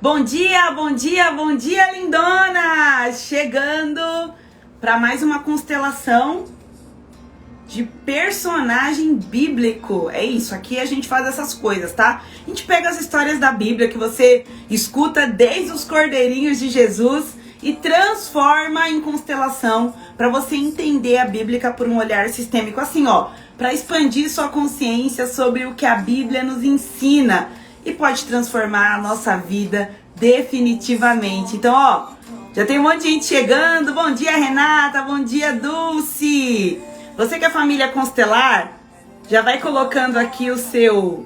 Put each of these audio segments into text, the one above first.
Bom dia, bom dia, bom dia, lindona! Chegando para mais uma constelação de personagem bíblico. É isso, aqui a gente faz essas coisas, tá? A gente pega as histórias da Bíblia que você escuta desde os cordeirinhos de Jesus e transforma em constelação para você entender a Bíblia por um olhar sistêmico, assim, ó, para expandir sua consciência sobre o que a Bíblia nos ensina e pode transformar a nossa vida definitivamente. Então, ó, já tem um monte de gente chegando. Bom dia, Renata. Bom dia, Dulce. Você que é família constelar, já vai colocando aqui o seu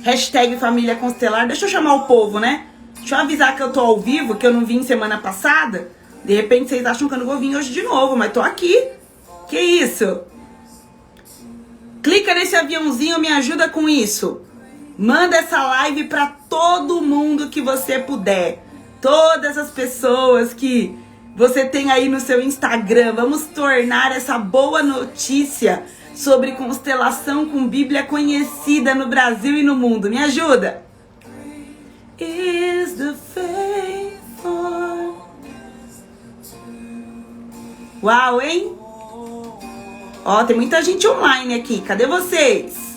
hashtag família constelar. Deixa eu chamar o povo, né? Deixa eu avisar que eu tô ao vivo, que eu não vim semana passada. De repente vocês acham que eu não vou vir hoje de novo, mas tô aqui. Que isso? Clica nesse aviãozinho, me ajuda com isso. Manda essa live pra todo mundo que você puder. Todas as pessoas que você tem aí no seu Instagram. Vamos tornar essa boa notícia sobre constelação com Bíblia conhecida no Brasil e no mundo. Me ajuda. Is the faithful. Uau, hein? Ó, tem muita gente online aqui. Cadê vocês?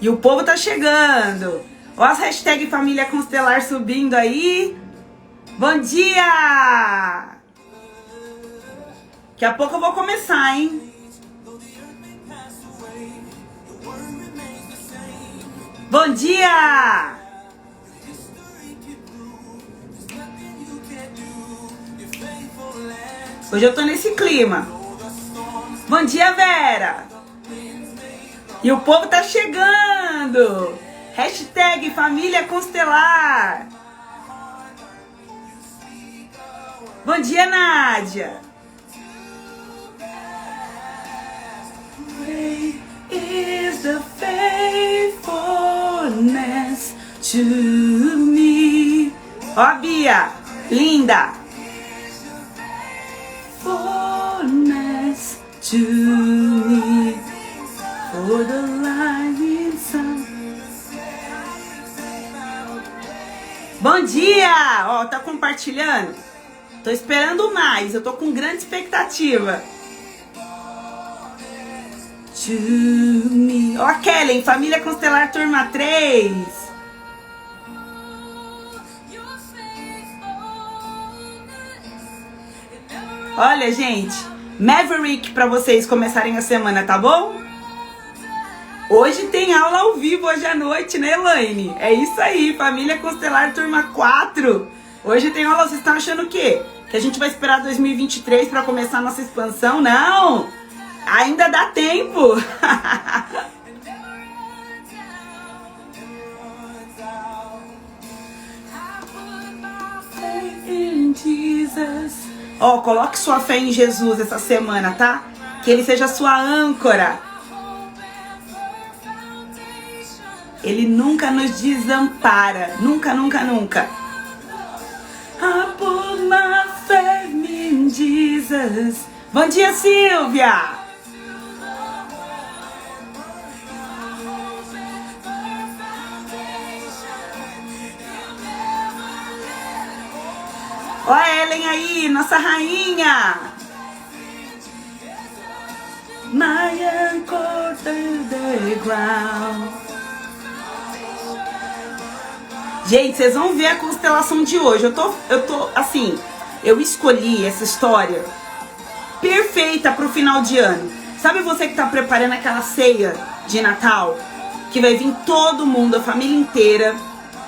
E o povo tá chegando. Ó as hashtags família constelar subindo aí. Bom dia! Daqui a pouco eu vou começar, hein? Bom dia! Hoje eu tô nesse clima. Bom dia, Vera! E o povo tá chegando! Hashtag família constelar! Bom dia, Nádia! Great is the faithfulness to me. Ó a Bia! Linda! Faithfulness to me. For the light sun. Bom dia! Ó, tá compartilhando? Tô esperando mais, eu tô com grande expectativa. To me. Ó, Kellen, família constelar turma 3. Olha, gente, Maverick pra vocês começarem a semana, tá bom? Hoje tem aula ao vivo, hoje à noite, né, Elaine? É isso aí, família constelar turma 4. Hoje tem aula, vocês estão achando o quê? Que a gente vai esperar 2023 para começar a nossa expansão? Não! Ainda dá tempo! Ó, coloque sua fé em Jesus essa semana, tá? Que ele seja a sua âncora. Ele nunca nos desampara. Nunca, nunca, nunca. I put my faith in Jesus. Bom dia, Silvia. Ó a Ellen aí, nossa rainha. My anchor to the ground. Gente, vocês vão ver a constelação de hoje. Eu tô assim, eu escolhi essa história perfeita pro final de ano. Sabe você que tá preparando aquela ceia de Natal? Que vai vir todo mundo, a família inteira.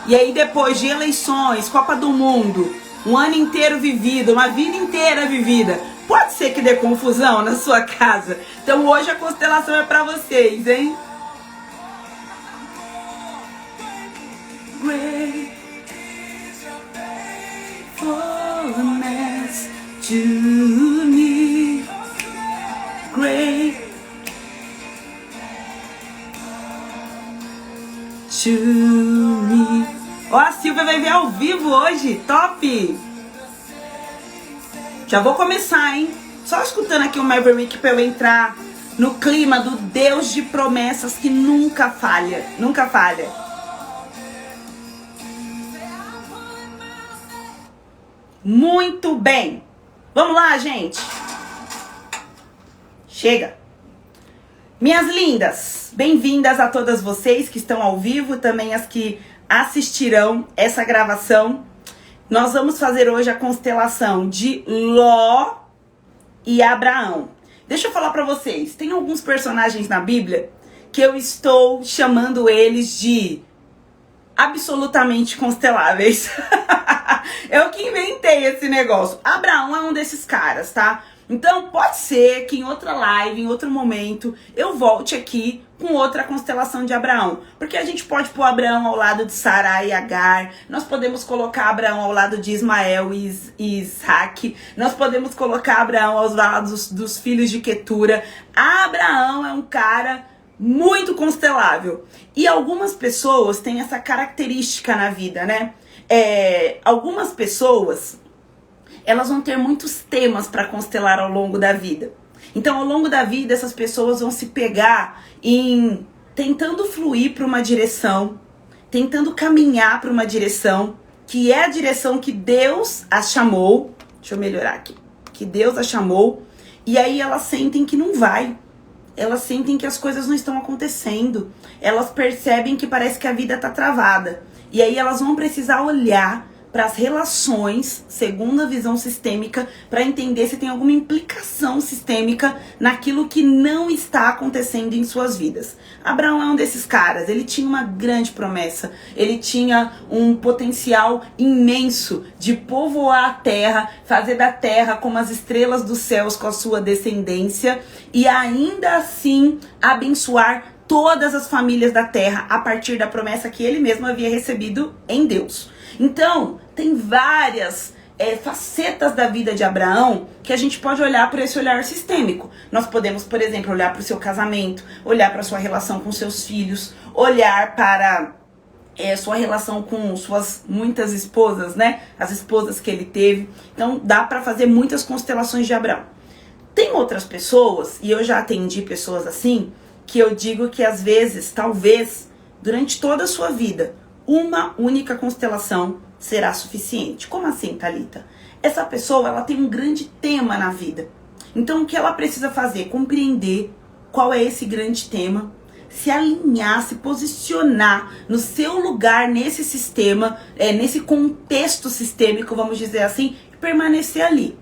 E aí depois de eleições, Copa do Mundo, um ano inteiro vivido, uma vida inteira vivida. Pode ser que dê confusão na sua casa. Então hoje a constelação é pra vocês, hein? Great is your faithfulness to me. Great to me. Ó, a Silvia vai ver ao vivo hoje. Top! Já vou começar, hein? Só escutando aqui o Maverick pra eu entrar no clima do Deus de promessas que nunca falha, nunca falha. Muito bem. Vamos lá, gente. Chega. Minhas lindas, bem-vindas a todas vocês que estão ao vivo, também as que assistirão essa gravação. Nós vamos fazer hoje a constelação de Ló e Abraão. Deixa eu falar pra vocês, tem alguns personagens na Bíblia que eu estou chamando eles de absolutamente consteláveis. Eu que inventei esse negócio. Abraão é um desses caras, tá? Então pode ser que em outra live, em outro momento, eu volte aqui com outra constelação de Abraão. Porque a gente pode pôr Abraão ao lado de Sarai e Agar, nós podemos colocar Abraão ao lado de Ismael e Isaac, nós podemos colocar Abraão aos lados dos filhos de Quetura. Abraão é um cara muito constelável. E algumas pessoas têm essa característica na vida, né? Algumas pessoas, elas vão ter muitos temas para constelar ao longo da vida. Então, ao longo da vida, essas pessoas vão se pegar em tentando fluir para uma direção, tentando caminhar para uma direção, que é a direção que Deus as chamou. Deixa eu melhorar aqui. Que Deus as chamou. E aí elas sentem que não vai. Elas sentem que as coisas não estão acontecendo. Elas percebem que parece que a vida está travada. E aí elas vão precisar olhar para as relações, segundo a visão sistêmica, para entender se tem alguma implicação sistêmica naquilo que não está acontecendo em suas vidas. Abraão é um desses caras, ele tinha uma grande promessa, ele tinha um potencial imenso de povoar a terra, fazer da terra como as estrelas dos céus com a sua descendência e ainda assim abençoar todas as famílias da terra a partir da promessa que ele mesmo havia recebido em Deus. Então, tem várias facetas da vida de Abraão que a gente pode olhar por esse olhar sistêmico. Nós podemos, por exemplo, olhar para o seu casamento, olhar para a sua relação com seus filhos, olhar para sua relação com suas muitas esposas, né? As esposas que ele teve. Então, dá para fazer muitas constelações de Abraão. Tem outras pessoas, e eu já atendi pessoas assim, que eu digo que às vezes, talvez, durante toda a sua vida, uma única constelação será suficiente. Como assim, Thalita? Essa pessoa, ela tem um grande tema na vida. Então, o que ela precisa fazer? Compreender qual é esse grande tema, se alinhar, se posicionar no seu lugar nesse sistema, nesse contexto sistêmico, vamos dizer assim, e permanecer ali.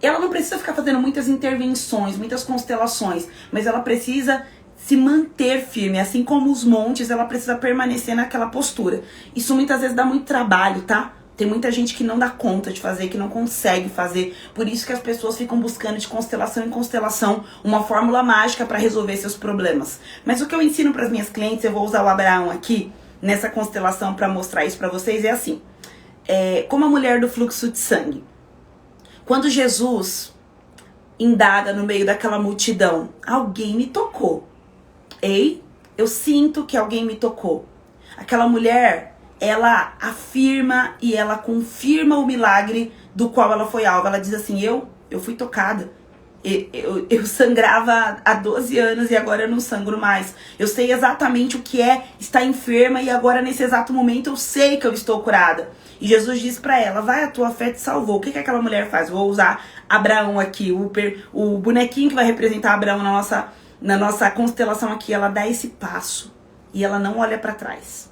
Ela não precisa ficar fazendo muitas intervenções, muitas constelações, mas ela precisa se manter firme, assim como os montes, ela precisa permanecer naquela postura. Isso muitas vezes dá muito trabalho, tá? Tem muita gente que não dá conta de fazer, que não consegue fazer. Por isso que as pessoas ficam buscando de constelação em constelação uma fórmula mágica para resolver seus problemas. Mas o que eu ensino para as minhas clientes, eu vou usar o Abraão aqui nessa constelação para mostrar isso para vocês, é assim. Como a mulher do fluxo de sangue. Quando Jesus indaga no meio daquela multidão, alguém me tocou. Ei, eu sinto que alguém me tocou. Aquela mulher, ela afirma e ela confirma o milagre do qual ela foi alvo. Ela diz assim, eu fui tocada. Eu sangrava há 12 anos e agora eu não sangro mais. Eu sei exatamente o que é estar enferma e agora nesse exato momento eu sei que eu estou curada. E Jesus diz pra ela, vai, a tua fé te salvou. O que aquela mulher faz? Vou usar Abraão aqui, o bonequinho que vai representar Abraão na nossa constelação aqui. Ela dá esse passo e ela não olha pra trás.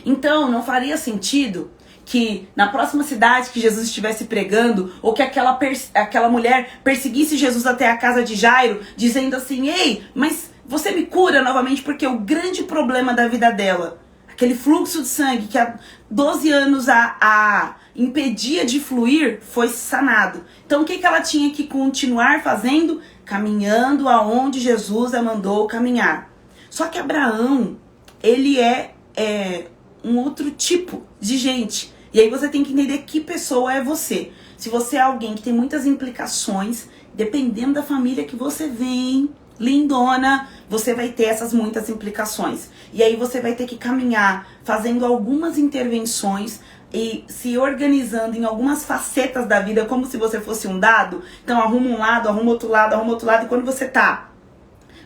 Então, não faria sentido que na próxima cidade que Jesus estivesse pregando, ou que aquela mulher perseguisse Jesus até a casa de Jairo, dizendo assim, ei, mas você me cura novamente, porque o grande problema da vida dela, aquele fluxo de sangue que há 12 anos a impedia de fluir, foi sanado. Então o que ela tinha que continuar fazendo? Caminhando aonde Jesus a mandou caminhar. Só que Abraão, ele é um outro tipo de gente. E aí você tem que entender que pessoa é você. Se você é alguém que tem muitas implicações, dependendo da família que você vem, lindona, você vai ter essas muitas implicações. E aí você vai ter que caminhar fazendo algumas intervenções e se organizando em algumas facetas da vida, como se você fosse um dado. Então arruma um lado, arruma outro lado, arruma outro lado. E quando você tá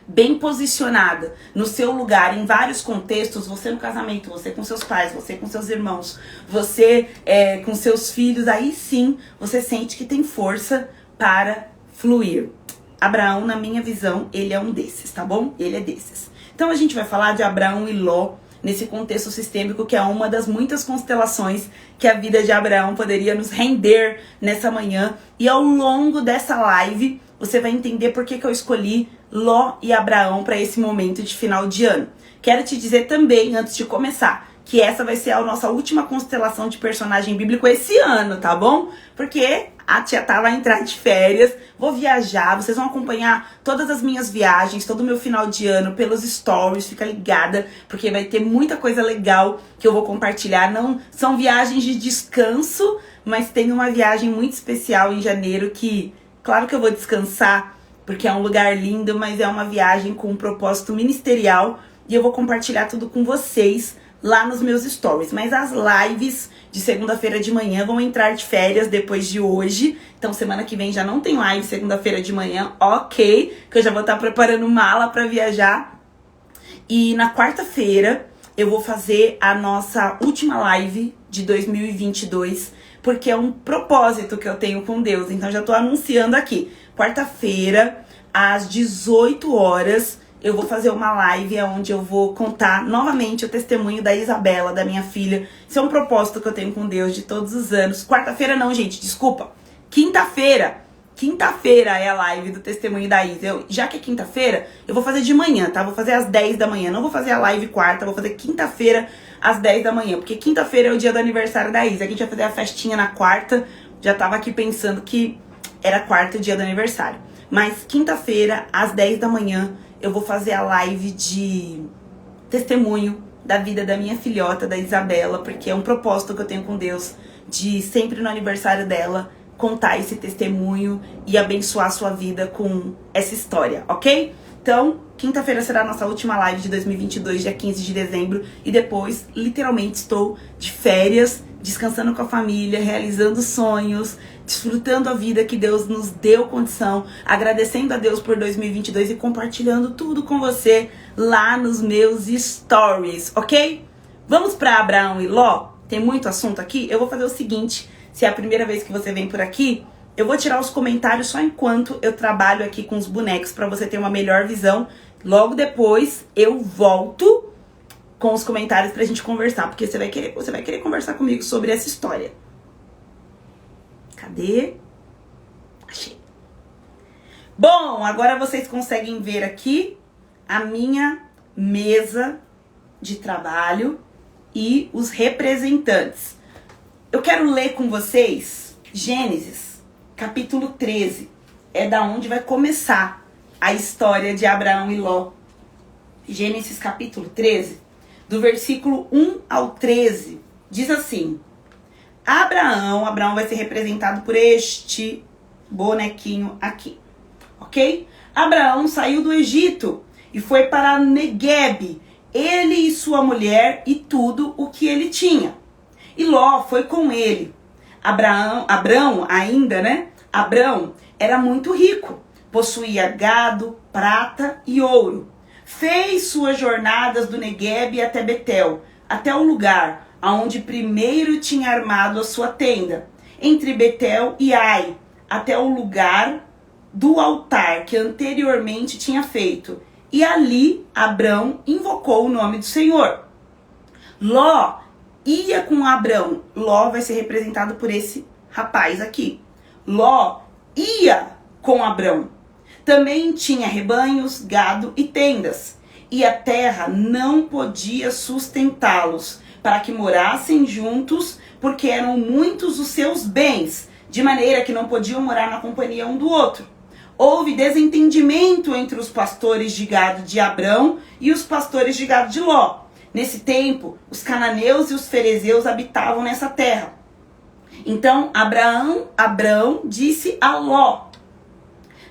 bem posicionada no seu lugar, em vários contextos, você no casamento, você com seus pais, você com seus irmãos, você com seus filhos, aí sim você sente que tem força para fluir. Abraão, na minha visão, ele é um desses, tá bom? Ele é desses. Então a gente vai falar de Abraão e Ló nesse contexto sistêmico, que é uma das muitas constelações que a vida de Abraão poderia nos render nessa manhã. E ao longo dessa live, você vai entender por que eu escolhi Ló e Abraão para esse momento de final de ano. Quero te dizer também, antes de começar, que essa vai ser a nossa última constelação de personagem bíblico esse ano, tá bom? Porque a tia Tá vai entrar de férias, vou viajar, vocês vão acompanhar todas as minhas viagens, todo o meu final de ano pelos stories, fica ligada, porque vai ter muita coisa legal que eu vou compartilhar. Não são viagens de descanso, mas tem uma viagem muito especial em janeiro que, claro que eu vou descansar, porque é um lugar lindo, mas é uma viagem com um propósito ministerial e eu vou compartilhar tudo com vocês lá nos meus stories. Mas as lives de segunda-feira de manhã vão entrar de férias depois de hoje. Então semana que vem já não tem live segunda-feira de manhã, ok? Que eu já vou estar preparando mala para viajar. E na quarta-feira eu vou fazer a nossa última live de 2022, porque é um propósito que eu tenho com Deus. Então já tô anunciando aqui. Quarta-feira, às 18 horas, eu vou fazer uma live onde eu vou contar novamente o testemunho da Isabela, da minha filha. Isso é um propósito que eu tenho com Deus de todos os anos. Quarta-feira não, gente, desculpa. Quinta-feira. Quinta-feira é a live do testemunho da Isa. Já que é quinta-feira, eu vou fazer de manhã, tá? Vou fazer às 10 da manhã. Não vou fazer a live quarta, vou fazer quinta-feira às 10 da manhã. Porque quinta-feira é o dia do aniversário da Isa. A gente vai fazer a festinha na quarta. Já tava aqui pensando que era quarta o dia do aniversário. Mas quinta-feira, às 10 da manhã, eu vou fazer a live de testemunho da vida da minha filhota, da Isabela, porque é um propósito que eu tenho com Deus de sempre no aniversário dela contar esse testemunho e abençoar a sua vida com essa história, ok? Então, quinta-feira será a nossa última live de 2022, dia 15 de dezembro, e depois, literalmente, estou de férias, descansando com a família, realizando sonhos, desfrutando a vida que Deus nos deu condição, agradecendo a Deus por 2022 e compartilhando tudo com você lá nos meus stories, ok? Vamos para Abraão e Ló? Tem muito assunto aqui? Eu vou fazer o seguinte, se é a primeira vez que você vem por aqui, eu vou tirar os comentários só enquanto eu trabalho aqui com os bonecos para você ter uma melhor visão. Logo depois eu volto com os comentários pra gente conversar, porque você vai querer conversar comigo sobre essa história. Cadê? Achei. Bom, agora vocês conseguem ver aqui a minha mesa de trabalho e os representantes. Eu quero ler com vocês Gênesis, capítulo 13. É da onde vai começar a história de Abraão e Ló. Gênesis, capítulo 13, do versículo 1 ao 13, diz assim: Abraão vai ser representado por este bonequinho aqui, ok? Abraão saiu do Egito e foi para Neguebe, ele e sua mulher e tudo o que ele tinha. E Ló foi com ele. Abrão era muito rico, possuía gado, prata e ouro. Fez suas jornadas do Neguebe até Betel, até o lugar aonde primeiro tinha armado a sua tenda, entre Betel e Ai, até o lugar do altar que anteriormente tinha feito. E ali Abrão invocou o nome do Senhor. Ló ia com Abrão. Ló vai ser representado por esse rapaz aqui. Ló ia com Abrão. Também tinha rebanhos, gado e tendas. E a terra não podia sustentá-los, para que morassem juntos, porque eram muitos os seus bens, de maneira que não podiam morar na companhia um do outro. Houve desentendimento entre os pastores de gado de Abrão e os pastores de gado de Ló. Nesse tempo, os cananeus e os ferezeus habitavam nessa terra. Então Abrão disse a Ló: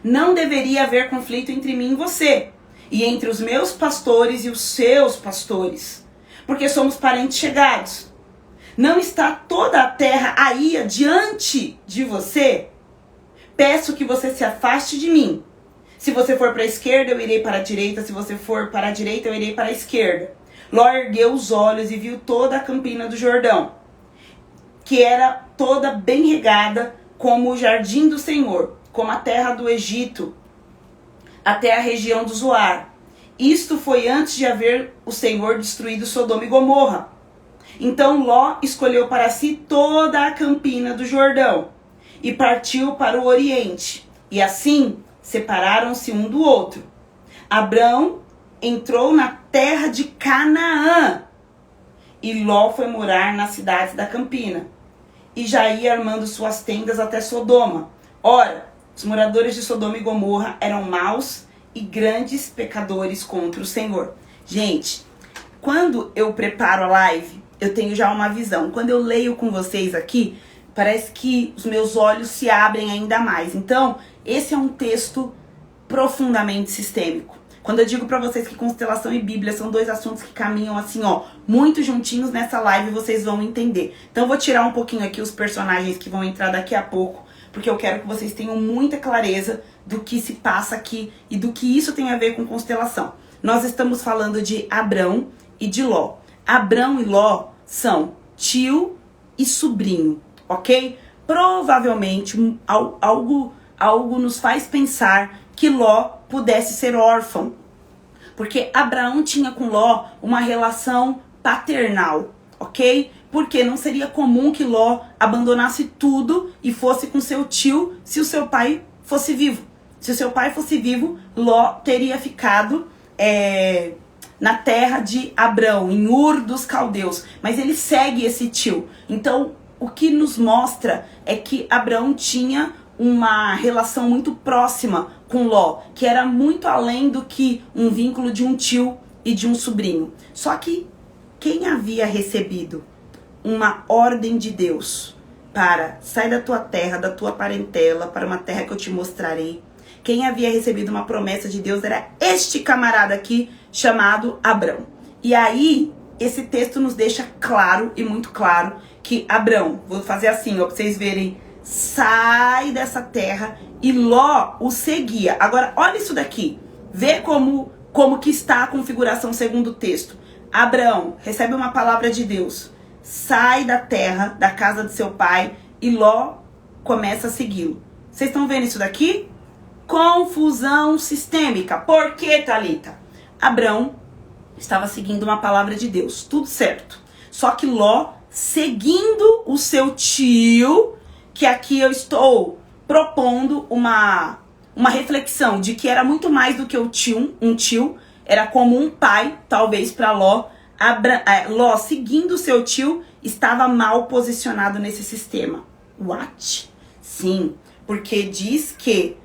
não deveria haver conflito entre mim e você, e entre os meus pastores e os seus pastores, porque somos parentes chegados. Não está toda a terra aí adiante de você? Peço que você se afaste de mim. Se você for para a esquerda, eu irei para a direita. Se você for para a direita, eu irei para a esquerda. Ló ergueu os olhos e viu toda a campina do Jordão, que era toda bem regada, como o jardim do Senhor, como a terra do Egito, até a região do Zoar. Isto foi antes de haver o Senhor destruído Sodoma e Gomorra. Então Ló escolheu para si toda a campina do Jordão e partiu para o oriente. E assim separaram-se um do outro. Abrão entrou na terra de Canaã e Ló foi morar nas cidades da campina. E já ia armando suas tendas até Sodoma. Ora, os moradores de Sodoma e Gomorra eram maus e grandes pecadores contra o Senhor. Gente, quando eu preparo a live, eu tenho já uma visão. Quando eu leio com vocês aqui, parece que os meus olhos se abrem ainda mais. Então, esse é um texto profundamente sistêmico. Quando eu digo pra vocês que constelação e Bíblia são dois assuntos que caminham assim, ó, muito juntinhos nessa live, vocês vão entender. Então eu vou tirar um pouquinho aqui os personagens que vão entrar daqui a pouco, porque eu quero que vocês tenham muita clareza do que se passa aqui e do que isso tem a ver com constelação. Nós estamos falando de Abrão e de Ló. Abrão e Ló são tio e sobrinho, ok? Provavelmente algo nos faz pensar que Ló pudesse ser órfão, porque Abraão tinha com Ló uma relação paternal, ok? Porque não seria comum que Ló abandonasse tudo e fosse com seu tio se o seu pai fosse vivo. Se o seu pai fosse vivo, Ló teria ficado na terra de Abrão, em Ur dos Caldeus. Mas ele segue esse tio. Então, o que nos mostra é que Abraão tinha uma relação muito próxima com Ló, que era muito além do que um vínculo de um tio e de um sobrinho. Só que quem havia recebido uma ordem de Deus para sair da tua terra, da tua parentela, para uma terra que eu te mostrarei, quem havia recebido uma promessa de Deus era este camarada aqui, chamado Abrão. E aí, esse texto nos deixa claro e muito claro que Abrão, vou fazer assim, ó, pra vocês verem, sai dessa terra e Ló o seguia. Agora, olha isso daqui. Vê como que está a configuração segundo o texto. Abraão recebe uma palavra de Deus. Sai da terra, da casa de seu pai, e Ló começa a segui-lo. Vocês estão vendo isso daqui? Confusão sistêmica. Por que, Thalita? Abrão estava seguindo uma palavra de Deus. Tudo certo. Só que Ló, seguindo o seu tio, que aqui eu estou propondo uma reflexão de que era muito mais do que um tio, era como um pai, talvez para Ló. Ló, seguindo o seu tio, estava mal posicionado nesse sistema. What? Sim, porque diz que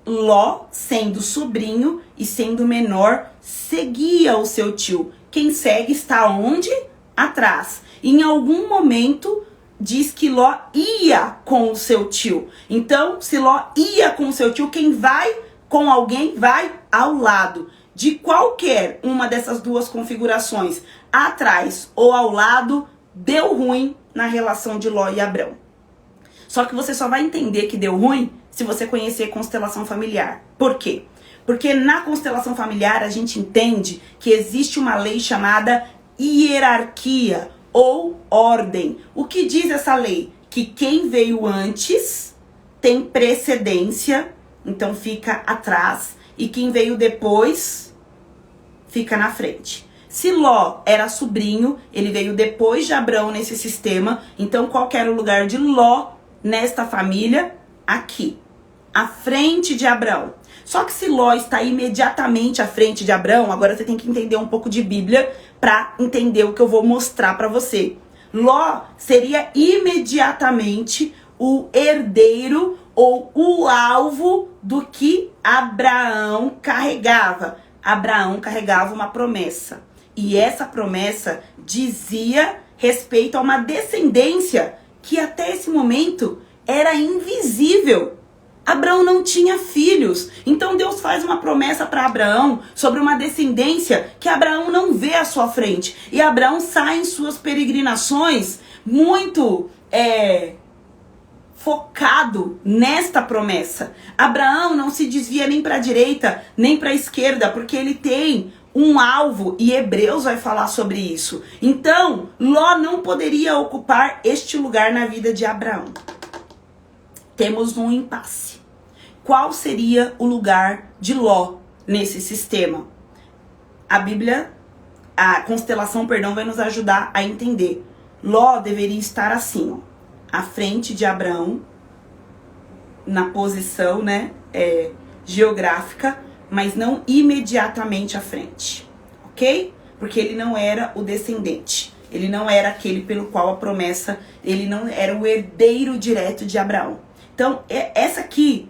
Ló, sendo sobrinho e sendo menor, seguia o seu tio. Quem segue está onde? Atrás. E em algum momento diz que Ló ia com o seu tio. Então, se Ló ia com o seu tio, quem vai com alguém vai ao lado. De qualquer uma dessas duas configurações, atrás ou ao lado, deu ruim na relação de Ló e Abrão. Só que você só vai entender que deu ruim se você conhecer constelação familiar. Por quê? Porque na constelação familiar a gente entende que existe uma lei chamada hierarquia ou ordem. O que diz essa lei? Que quem veio antes tem precedência, então fica atrás, e quem veio depois fica na frente. Se Ló era sobrinho, ele veio depois de Abrão nesse sistema, então qual que era o lugar de Ló nesta família? Aqui, à frente de Abrão. Só que se Ló está imediatamente à frente de Abrão, agora você tem que entender um pouco de Bíblia para entender o que eu vou mostrar para você. Ló seria imediatamente o herdeiro ou o alvo do que Abraão carregava. Abraão carregava uma promessa. E essa promessa dizia respeito a uma descendência que até esse momento era invisível. Abraão não tinha filhos. Então Deus faz uma promessa para Abraão sobre uma descendência que Abraão não vê à sua frente. E Abraão sai em suas peregrinações muito focado nesta promessa. Abraão não se desvia nem para a direita, nem para a esquerda, porque ele tem um alvo, e Hebreus vai falar sobre isso. Então, Ló não poderia ocupar este lugar na vida de Abraão. Temos um impasse. Qual seria o lugar de Ló nesse sistema? A constelação, vai nos ajudar a entender. Ló deveria estar assim, ó, à frente de Abraão, na posição, geográfica, mas não imediatamente à frente, ok? Porque ele não era o descendente, ele não era aquele pelo qual a promessa, ele não era o herdeiro direto de Abraão. Então, essa aqui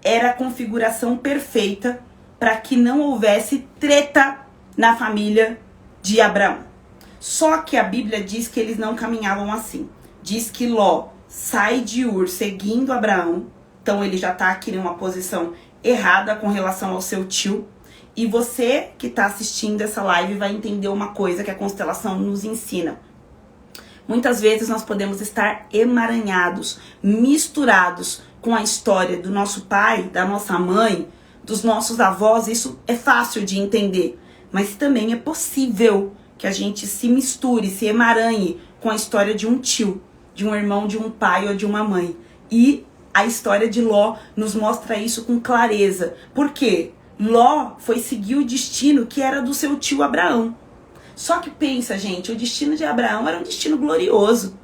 era a configuração perfeita para que não houvesse treta na família de Abraão. Só que a Bíblia diz que eles não caminhavam assim. Diz que Ló sai de Ur seguindo Abraão, então ele já está aqui numa posição errada com relação ao seu tio. E você que está assistindo essa live vai entender uma coisa que a constelação nos ensina. Muitas vezes nós podemos estar emaranhados, misturados com a história do nosso pai, da nossa mãe, dos nossos avós. Isso é fácil de entender, mas também é possível que a gente se misture, se emaranhe com a história de um tio, de um irmão, de um pai ou de uma mãe. E a história de Ló nos mostra isso com clareza. Por quê? Ló foi seguir o destino que era do seu tio Abraão. Só que pensa, gente, o destino de Abraão era um destino glorioso.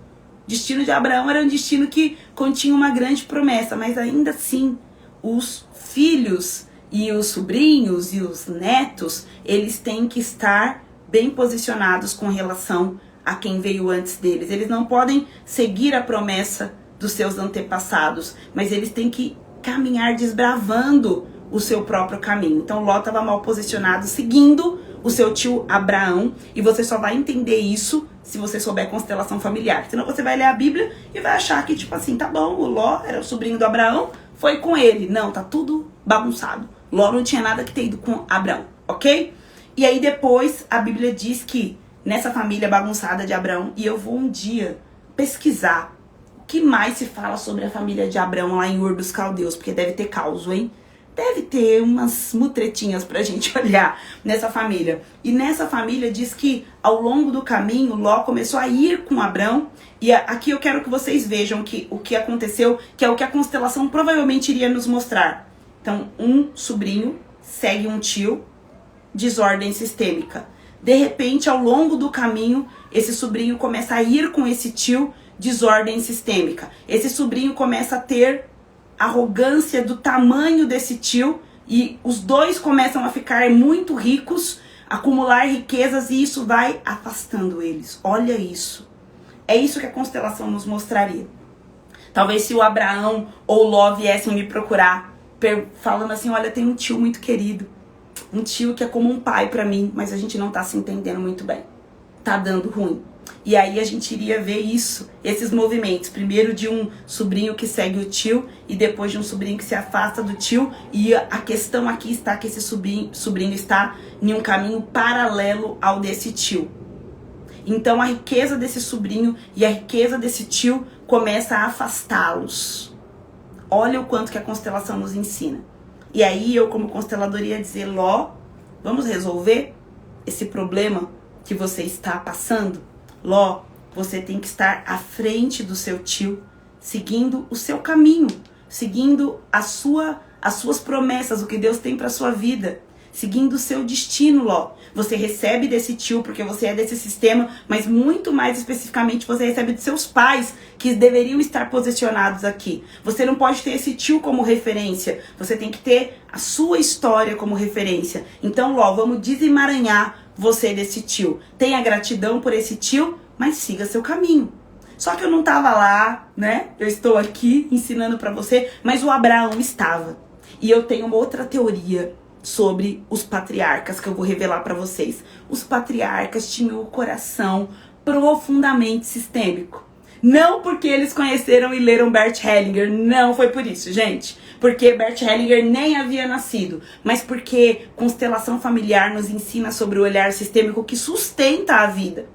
O destino de Abraão era um destino que continha uma grande promessa, mas ainda assim, os filhos e os sobrinhos e os netos, eles têm que estar bem posicionados com relação a quem veio antes deles. Eles não podem seguir a promessa dos seus antepassados, mas eles têm que caminhar desbravando o seu próprio caminho. Então Ló estava mal posicionado, seguindo o seu tio Abraão, e você só vai entender isso se você souber constelação familiar. Senão você vai ler a Bíblia e vai achar que, tipo assim, tá bom, o Ló era o sobrinho do Abraão, foi com ele. Não, tá tudo bagunçado. Ló não tinha nada que ter ido com Abraão, ok? E aí depois a Bíblia diz que nessa família bagunçada de Abraão, e eu vou um dia pesquisar o que mais se fala sobre a família de Abraão lá em Ur dos Caldeus, porque deve ter caos, hein? Deve ter umas mutretinhas pra gente olhar nessa família. E nessa família diz que ao longo do caminho, Ló começou a ir com Abraão. E aqui eu quero que vocês vejam o que aconteceu, que é o que a constelação provavelmente iria nos mostrar. Então, um sobrinho segue um tio, desordem sistêmica. De repente, ao longo do caminho, esse sobrinho começa a ir com esse tio, desordem sistêmica. Esse sobrinho começa a ter arrogância do tamanho desse tio, e os dois começam a ficar muito ricos, acumular riquezas, e isso vai afastando eles. Olha isso. É isso que a constelação nos mostraria. Talvez se o Abraão ou Ló viessem me procurar, falando assim, olha, tem um tio muito querido, um tio que é como um pai pra mim, mas a gente não tá se entendendo muito bem. Tá dando ruim. E aí a gente iria ver isso, esses movimentos. Primeiro de um sobrinho que segue o tio, e depois de um sobrinho que se afasta do tio. E a questão aqui está que esse sobrinho está em um caminho paralelo ao desse tio. Então a riqueza desse sobrinho e a riqueza desse tio começa a afastá-los. Olha o quanto que a constelação nos ensina. E aí eu, como consteladora, ia dizer, Ló, vamos resolver esse problema que você está passando? Ló, você tem que estar à frente do seu tio, seguindo o seu caminho, seguindo as suas promessas, o que Deus tem para sua vida, seguindo o seu destino, Ló. Você recebe desse tio porque você é desse sistema, mas muito mais especificamente você recebe de seus pais, que deveriam estar posicionados aqui. Você não pode ter esse tio como referência, você tem que ter a sua história como referência. Então, Ló, vamos desemaranhar você desse tio. Tenha gratidão por esse tio, mas siga seu caminho. Só que eu não tava lá, né? Eu estou aqui ensinando pra você, mas o Abraão estava. E eu tenho uma outra teoria sobre os patriarcas que eu vou revelar pra vocês. Os patriarcas tinham o coração profundamente sistêmico. Não porque eles conheceram e leram Bert Hellinger, não foi por isso, gente. Porque Bert Hellinger nem havia nascido, mas porque constelação familiar nos ensina sobre o olhar sistêmico que sustenta a vida.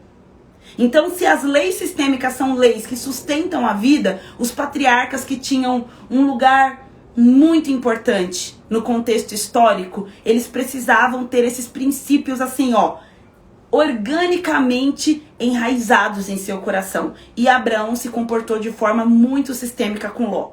Então, se as leis sistêmicas são leis que sustentam a vida, os patriarcas que tinham um lugar muito importante no contexto histórico, eles precisavam ter esses princípios assim, ó, organicamente enraizados em seu coração. E Abraão se comportou de forma muito sistêmica com Ló.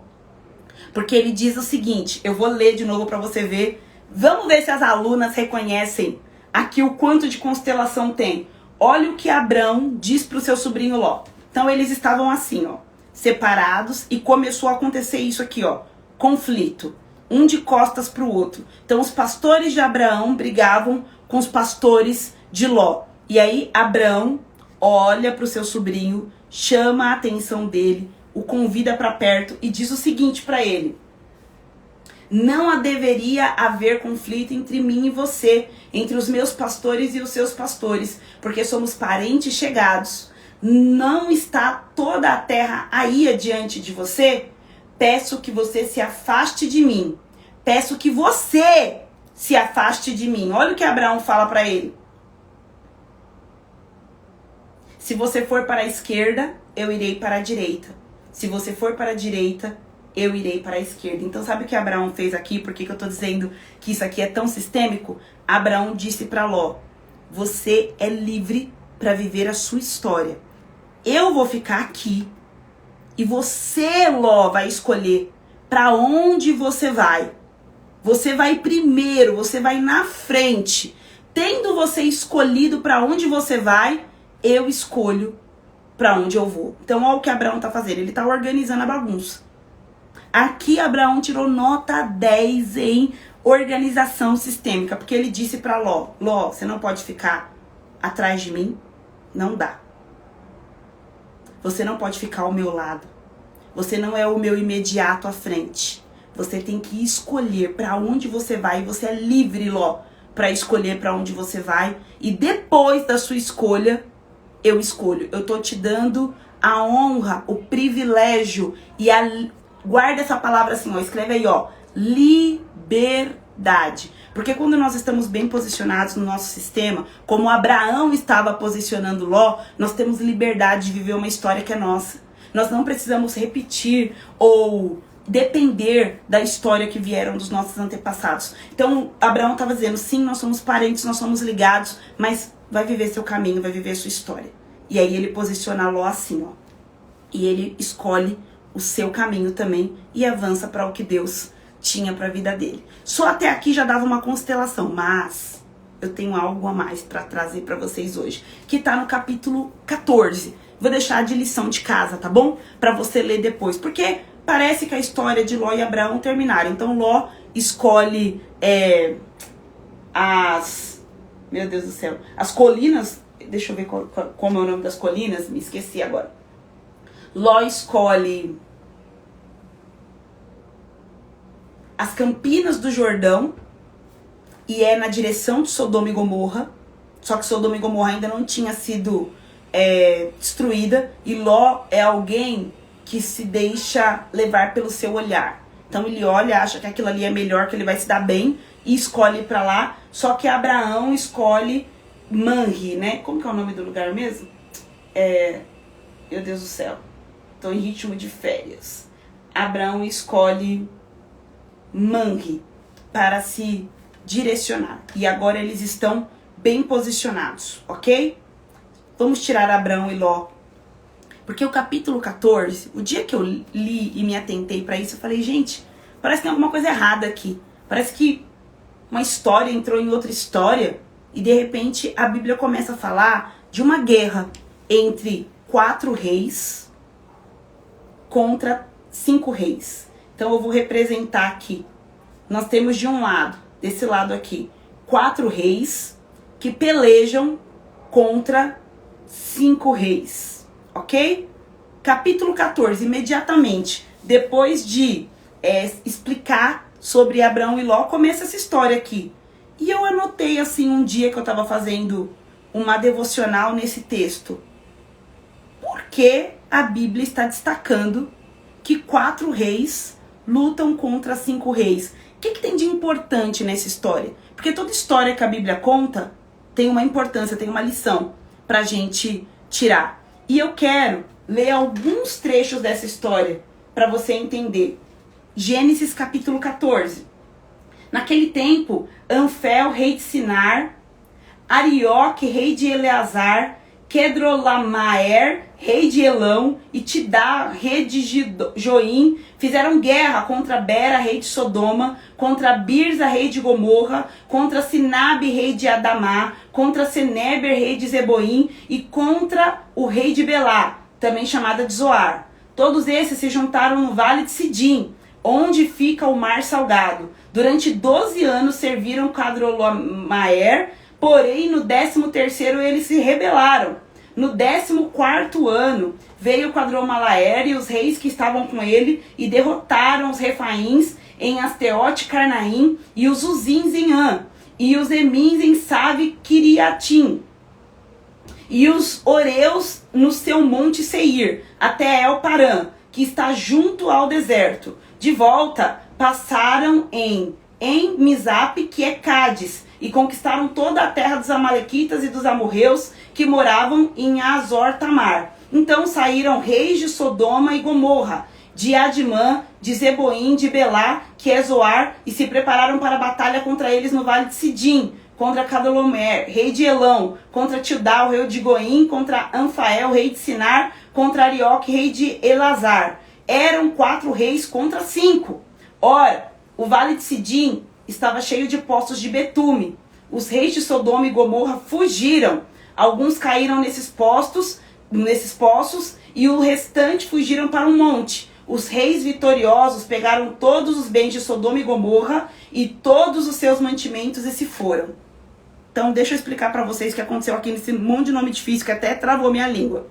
Porque ele diz o seguinte, eu vou ler de novo para você ver. Vamos ver se as alunas reconhecem aqui o quanto de constelação tem. Olha o que Abraão diz para o seu sobrinho Ló. Então eles estavam assim, ó, separados, e começou a acontecer isso aqui, ó, conflito, um de costas para o outro. Então os pastores de Abraão brigavam com os pastores de Ló. E aí Abraão olha para o seu sobrinho, chama a atenção dele, o convida para perto e diz o seguinte para ele: não deveria haver conflito entre mim e você, entre os meus pastores e os seus pastores, porque somos parentes chegados. Não está toda a terra aí diante de você? Peço que você se afaste de mim. Peço que você se afaste de mim. Olha o que Abraão fala para ele. Se você for para a esquerda, eu irei para a direita. Se você for para a direita, eu irei para a esquerda. Então sabe o que Abraão fez aqui? Por que eu tô dizendo que isso aqui é tão sistêmico? Abraão disse para Ló: você é livre para viver a sua história. Eu vou ficar aqui e você, Ló, vai escolher para onde você vai. Você vai primeiro, você vai na frente. Tendo você escolhido para onde você vai, eu escolho para onde eu vou. Então olha o que Abraão tá fazendo, ele tá organizando a bagunça. Aqui Abraão tirou nota 10 em organização sistêmica, porque ele disse para Ló: Ló, você não pode ficar atrás de mim, não dá. Você não pode ficar ao meu lado. Você não é o meu imediato à frente. Você tem que escolher para onde você vai, e você é livre, Ló, para escolher para onde você vai, e depois da sua escolha, eu escolho. Eu tô te dando a honra, o privilégio e a... Guarda essa palavra assim, ó, escreve aí, ó, liberdade. Porque quando nós estamos bem posicionados no nosso sistema, como Abraão estava posicionando Ló, nós temos liberdade de viver uma história que é nossa. Nós não precisamos repetir ou depender da história que vieram dos nossos antepassados. Então, Abraão estava dizendo, sim, nós somos parentes, nós somos ligados, mas vai viver seu caminho, vai viver sua história. E aí ele posiciona Ló assim, ó. E ele escolhe o seu caminho também e avança para o que Deus tinha para a vida dele. Só até aqui já dava uma constelação, mas eu tenho algo a mais para trazer para vocês hoje, que tá no capítulo 14. Vou deixar de lição de casa, tá bom? Para você ler depois, porque parece que a história de Ló e Abraão terminaram. Então Ló escolhe meu Deus do céu, as colinas. Deixa eu ver como é o nome das colinas, me esqueci agora. Ló escolhe as Campinas do Jordão e é na direção de Sodoma e Gomorra. Só que Sodoma e Gomorra ainda não tinha sido destruída, e Ló é alguém que se deixa levar pelo seu olhar. Então ele olha, acha que aquilo ali é melhor, que ele vai se dar bem, e escolhe ir pra lá. Só que Abraão escolhe Manre, né? Como que é o nome do lugar mesmo? Meu Deus do céu, tô em ritmo de férias. Abraão escolhe Manre para se direcionar. E agora eles estão bem posicionados, ok? Vamos tirar Abraão e Ló. Porque o capítulo 14, o dia que eu li e me atentei para isso, eu falei, gente, parece que tem alguma coisa errada aqui. Parece que uma história entrou em outra história e de repente a Bíblia começa a falar de uma guerra entre 4 reis contra 5 reis. Então eu vou representar aqui. Nós temos de um lado, desse lado aqui, 4 reis que pelejam contra 5 reis, ok? Capítulo 14, imediatamente, depois de explicar sobre Abraão e Ló, começa essa história aqui. E eu anotei assim um dia que eu estava fazendo uma devocional nesse texto. Por que a Bíblia está destacando que 4 reis lutam contra 5 reis? O que tem de importante nessa história? Porque toda história que a Bíblia conta tem uma importância, tem uma lição pra gente tirar. E eu quero ler alguns trechos dessa história para você entender. Gênesis capítulo 14. Naquele tempo, Anfel, rei de Sinar, Arioque, rei de Eleazar, Kedorlaomer, rei de Elão, e Tidá, rei de Joim, fizeram guerra contra Bera, rei de Sodoma, contra Birza, rei de Gomorra, contra Sinabe, rei de Adamá, contra Seneber, rei de Zeboim, e contra o rei de Belá, também chamada de Zoar. Todos esses se juntaram no vale de Sidim, onde fica o mar salgado. Durante 12 anos serviram Kedorlaomer, porém no 13º eles se rebelaram. No 14º ano veio Kedorlaomer e os reis que estavam com ele e derrotaram os Refaíns em Asteote Carnaim e os Uzins em An e os Emins em Save Kiriatim e os Oreus no seu monte Seir até El Parã, que está junto ao deserto. De volta passaram em Misape, que é Cádiz, e conquistaram toda a terra dos amalequitas e dos amorreus que moravam em Azor Tamar. Então saíram reis de Sodoma e Gomorra, de Adimã, de Zeboim, de Belá, que é Zoar, e se prepararam para a batalha contra eles no vale de Sidim, contra Kedorlaomer, rei de Elão, contra Tildá, rei de Goim, contra Anfael, rei de Sinar, contra Arioque, rei de Elazar. Eram 4 reis contra 5. Ora, o vale de Sidim estava cheio de poços de betume. Os reis de Sodoma e Gomorra fugiram. Alguns caíram nesses poços e o restante fugiram para um monte. Os reis vitoriosos pegaram todos os bens de Sodoma e Gomorra e todos os seus mantimentos e se foram. Então deixa eu explicar para vocês o que aconteceu aqui nesse monte de nome difícil que até travou minha língua.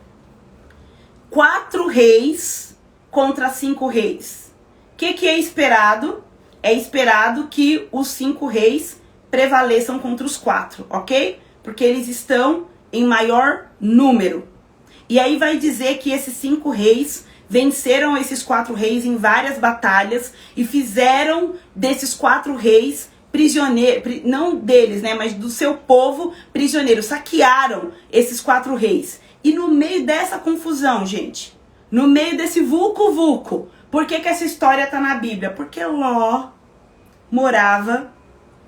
4 reis contra 5 reis. O que é esperado? É esperado que os 5 reis prevaleçam contra os 4, ok? Porque eles estão em maior número. E aí vai dizer que esses 5 reis venceram esses 4 reis em várias batalhas e fizeram desses 4 reis prisioneiros, não deles, né, mas do seu povo prisioneiros, saquearam esses 4 reis. E no meio dessa confusão, gente, no meio desse vulco-vulco, por que essa história tá na Bíblia? Porque Ló morava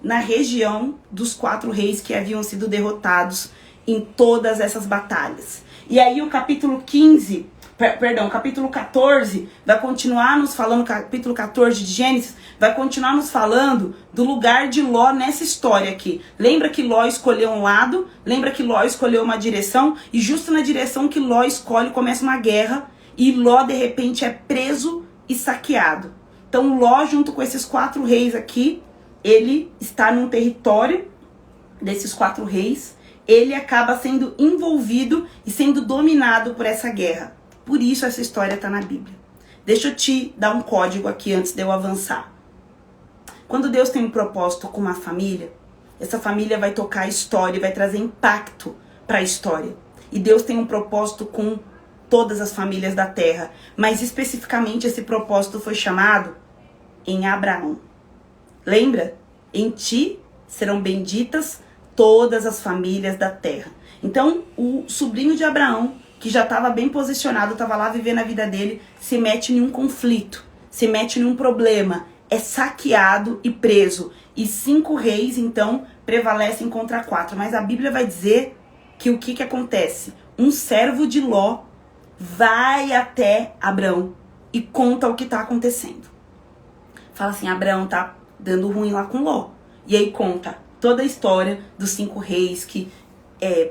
na região dos 4 reis que haviam sido derrotados em todas essas batalhas. E aí o capítulo 14 vai continuar nos falando, capítulo 14 de Gênesis, vai continuar nos falando do lugar de Ló nessa história aqui. Lembra que Ló escolheu um lado, lembra que Ló escolheu uma direção, e justo na direção que Ló escolhe começa uma guerra, e Ló de repente é preso e saqueado. Então Ló, junto com esses 4 reis aqui, ele está num território desses 4 reis, ele acaba sendo envolvido e sendo dominado por essa guerra. Por isso essa história está na Bíblia. Deixa eu te dar um código aqui antes de eu avançar. Quando Deus tem um propósito com uma família, essa família vai tocar a história e vai trazer impacto para a história. E Deus tem um propósito com todas as famílias da terra, mas especificamente esse propósito foi chamado em Abraão. Lembra? Em ti serão benditas todas as famílias da terra. Então, o sobrinho de Abraão, que já estava bem posicionado, estava lá vivendo a vida dele, se mete em um conflito, se mete em um problema, é saqueado e preso. E 5 reis, então, prevalecem contra 4. Mas a Bíblia vai dizer que o que acontece? Um servo de Ló vai até Abraão e conta o que está acontecendo. Fala assim, Abraão tá dando ruim lá com Ló. E aí conta toda a história dos 5 reis que